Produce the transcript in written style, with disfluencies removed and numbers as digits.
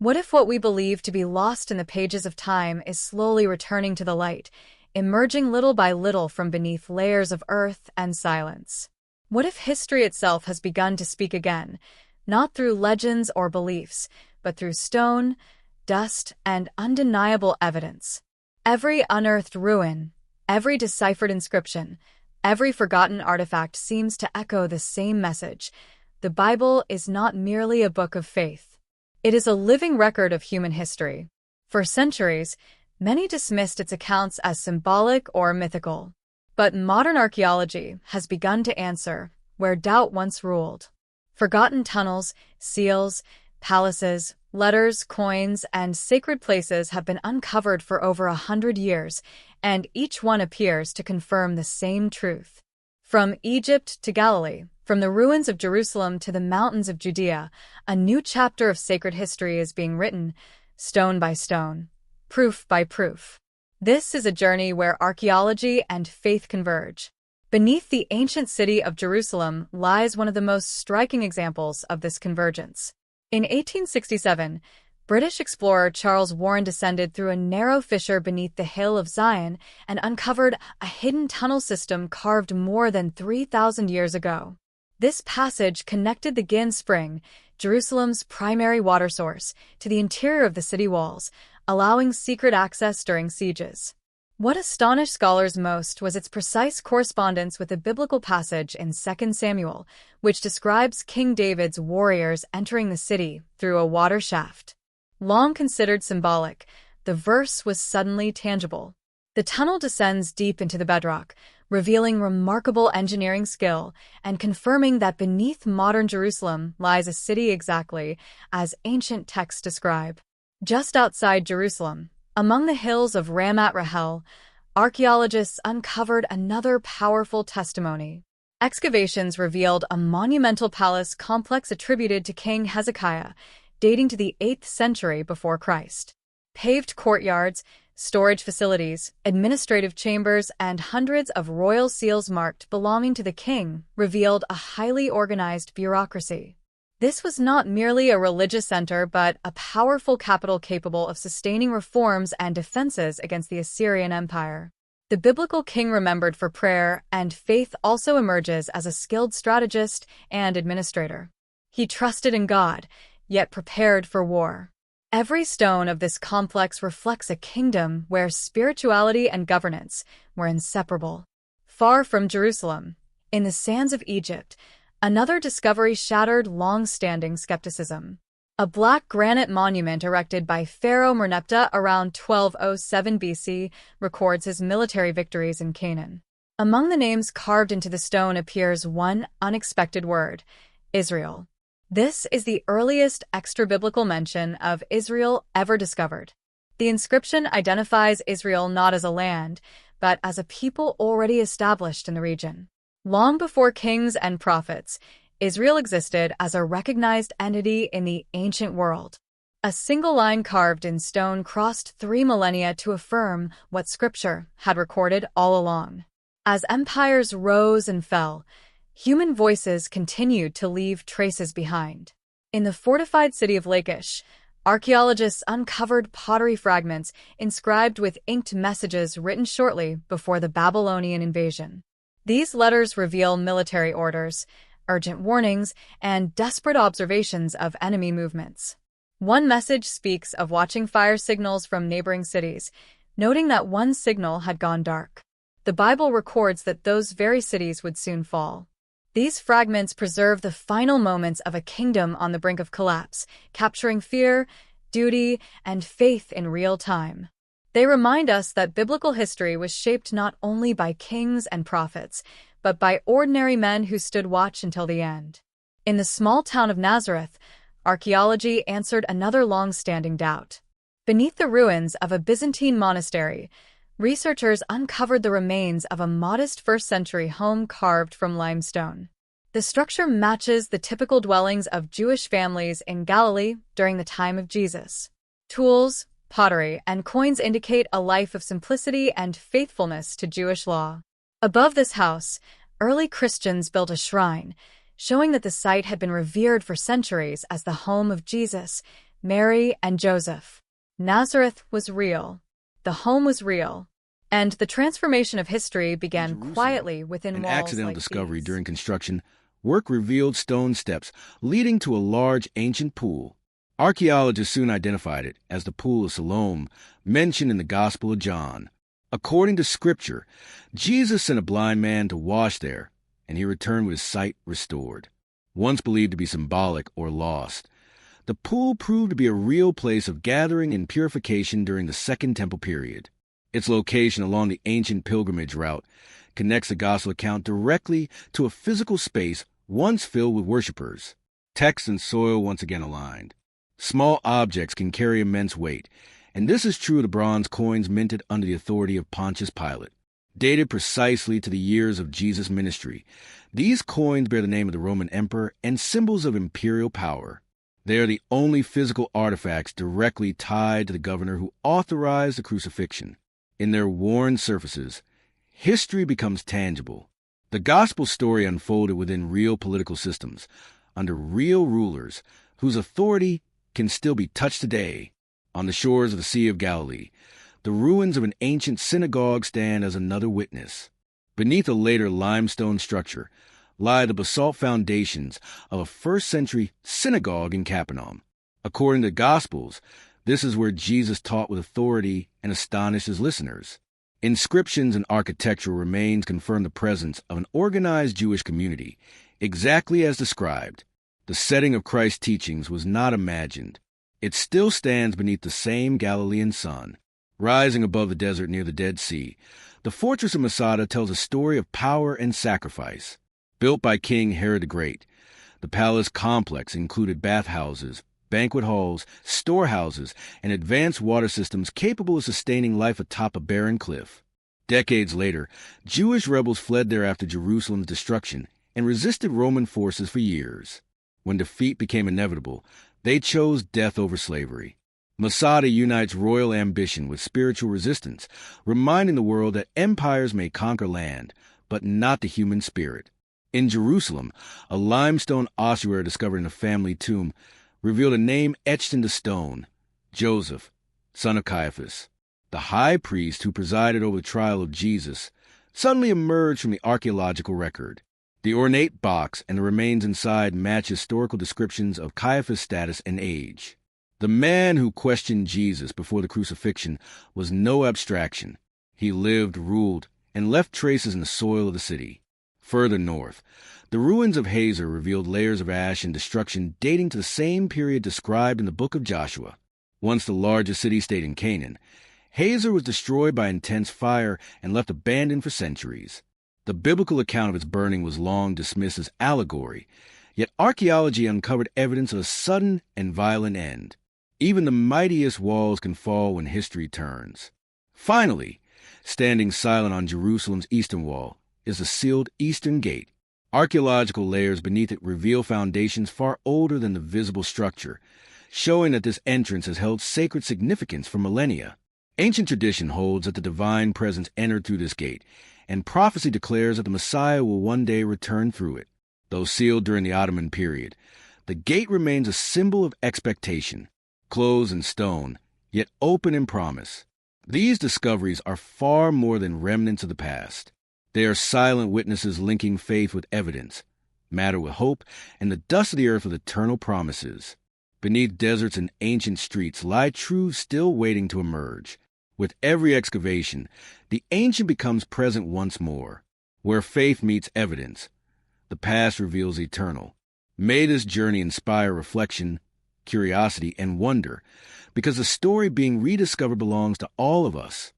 What if what we believe to be lost in the pages of time is slowly returning to the light, emerging little by little from beneath layers of earth and silence? What if history itself has begun to speak again, not through legends or beliefs, but through stone, dust, and undeniable evidence? Every unearthed ruin, every deciphered inscription, every forgotten artifact seems to echo the same message. The Bible is not merely a book of faith. It is a living record of human history. For centuries, many dismissed its accounts as symbolic or mythical. But modern archaeology has begun to answer where doubt once ruled. Forgotten tunnels, seals, palaces, letters, coins, and sacred places have been uncovered for over 100 years, and each one appears to confirm the same truth. From Egypt to Galilee, from the ruins of Jerusalem to the mountains of Judea, a new chapter of sacred history is being written, stone by stone, proof by proof. This is a journey where archaeology and faith converge. Beneath the ancient city of Jerusalem lies one of the most striking examples of this convergence. In 1867, British explorer Charles Warren descended through a narrow fissure beneath the Hill of Zion and uncovered a hidden tunnel system carved more than 3,000 years ago. This passage connected the Gin Spring, Jerusalem's primary water source, to the interior of the city walls, allowing secret access during sieges. What astonished scholars most was its precise correspondence with a biblical passage in 2 Samuel, which describes King David's warriors entering the city through a water shaft. Long considered symbolic, the verse was suddenly tangible. The tunnel descends deep into the bedrock, revealing remarkable engineering skill and confirming that beneath modern Jerusalem lies a city exactly as ancient texts describe. Just outside Jerusalem, among the hills of Ramat Rahel, archaeologists uncovered another powerful testimony. Excavations revealed a monumental palace complex attributed to King Hezekiah, dating to the 8th century before Christ. Paved courtyards, storage facilities, administrative chambers, and hundreds of royal seals marked belonging to the king revealed a highly organized bureaucracy. This was not merely a religious center, but a powerful capital capable of sustaining reforms and defenses against the Assyrian Empire. The biblical king remembered for prayer and faith also emerges as a skilled strategist and administrator. He trusted in God, yet prepared for war. Every stone of this complex reflects a kingdom where spirituality and governance were inseparable. Far from Jerusalem, in the sands of Egypt, another discovery shattered long-standing skepticism. A black granite monument erected by Pharaoh Merneptah around 1207 BC records his military victories in Canaan. Among the names carved into the stone appears one unexpected word: Israel. This is the earliest extra-biblical mention of Israel ever discovered. The inscription identifies Israel not as a land, but as a people already established in the region. Long before kings and prophets, Israel existed as a recognized entity in the ancient world. A single line carved in stone crossed 3 millennia to affirm what Scripture had recorded all along. As empires rose and fell, human voices continued to leave traces behind. In the fortified city of Lachish, archaeologists uncovered pottery fragments inscribed with inked messages written shortly before the Babylonian invasion. These letters reveal military orders, urgent warnings, and desperate observations of enemy movements. One message speaks of watching fire signals from neighboring cities, noting that one signal had gone dark. The Bible records that those very cities would soon fall. These fragments preserve the final moments of a kingdom on the brink of collapse, capturing fear, duty, and faith in real time. They remind us that biblical history was shaped not only by kings and prophets, but by ordinary men who stood watch until the end. In the small town of Nazareth, archaeology answered another long-standing doubt. Beneath the ruins of a Byzantine monastery, researchers uncovered the remains of a modest first-century home carved from limestone. The structure matches the typical dwellings of Jewish families in Galilee during the time of Jesus. Tools, pottery, and coins indicate a life of simplicity and faithfulness to Jewish law. Above this house, early Christians built a shrine, showing that the site had been revered for centuries as the home of Jesus, Mary and Joseph. Nazareth was real. The home was real. And the transformation of history began quietly within walls An accidental like discovery these. during construction, work revealed stone steps leading to a large ancient pool. Archaeologists soon identified it as the Pool of Siloam, mentioned in the Gospel of John. According to Scripture, Jesus sent a blind man to wash there, and he returned with his sight restored. Once believed to be symbolic or lost, the pool proved to be a real place of gathering and purification during the Second Temple period. Its location along the ancient pilgrimage route connects the Gospel account directly to a physical space once filled with worshippers. Text and soil once again aligned. Small objects can carry immense weight, and this is true of the bronze coins minted under the authority of Pontius Pilate. Dated precisely to the years of Jesus' ministry, these coins bear the name of the Roman emperor and symbols of imperial power. They are the only physical artifacts directly tied to the governor who authorized the crucifixion. In their worn surfaces, history becomes tangible. The gospel story unfolded within real political systems, under real rulers, whose authority can still be touched today. On the shores of the Sea of Galilee, the ruins of an ancient synagogue stand as another witness. Beneath a later limestone structure lie the basalt foundations of a first-century synagogue in Capernaum. According to the Gospels, this is where Jesus taught with authority and astonished his listeners. Inscriptions and architectural remains confirm the presence of an organized Jewish community, exactly as described. The setting of Christ's teachings was not imagined. It still stands beneath the same Galilean sun. Rising above the desert near the Dead Sea, the fortress of Masada tells a story of power and sacrifice. Built by King Herod the Great, the palace complex included bathhouses, banquet halls, storehouses, and advanced water systems capable of sustaining life atop a barren cliff. Decades later, Jewish rebels fled there after Jerusalem's destruction and resisted Roman forces for years. When defeat became inevitable, they chose death over slavery. Masada unites royal ambition with spiritual resistance, reminding the world that empires may conquer land, but not the human spirit. In Jerusalem, a limestone ossuary discovered in a family tomb revealed a name etched into stone: Joseph, son of Caiaphas. The high priest who presided over the trial of Jesus suddenly emerged from the archaeological record. The ornate box and the remains inside match historical descriptions of Caiaphas' status and age. The man who questioned Jesus before the crucifixion was no abstraction. He lived, ruled, and left traces in the soil of the city. Further north, the ruins of Hazor revealed layers of ash and destruction dating to the same period described in the book of Joshua. Once the largest city-state in Canaan, Hazor was destroyed by intense fire and left abandoned for centuries. The biblical account of its burning was long dismissed as allegory, yet archaeology uncovered evidence of a sudden and violent end. Even the mightiest walls can fall when history turns. Finally, standing silent on Jerusalem's eastern wall is the sealed Eastern Gate. Archaeological layers beneath it reveal foundations far older than the visible structure, showing that this entrance has held sacred significance for millennia. Ancient tradition holds that the divine presence entered through this gate, and prophecy declares that the Messiah will one day return through it. Though sealed during the Ottoman period, the gate remains a symbol of expectation, closed in stone, yet open in promise. These discoveries are far more than remnants of the past. They are silent witnesses linking faith with evidence, matter with hope, and the dust of the earth with eternal promises. Beneath deserts and ancient streets lie truths still waiting to emerge. With every excavation, the ancient becomes present once more. Where faith meets evidence, the past reveals eternal. May this journey inspire reflection, curiosity, and wonder, because the story being rediscovered belongs to all of us.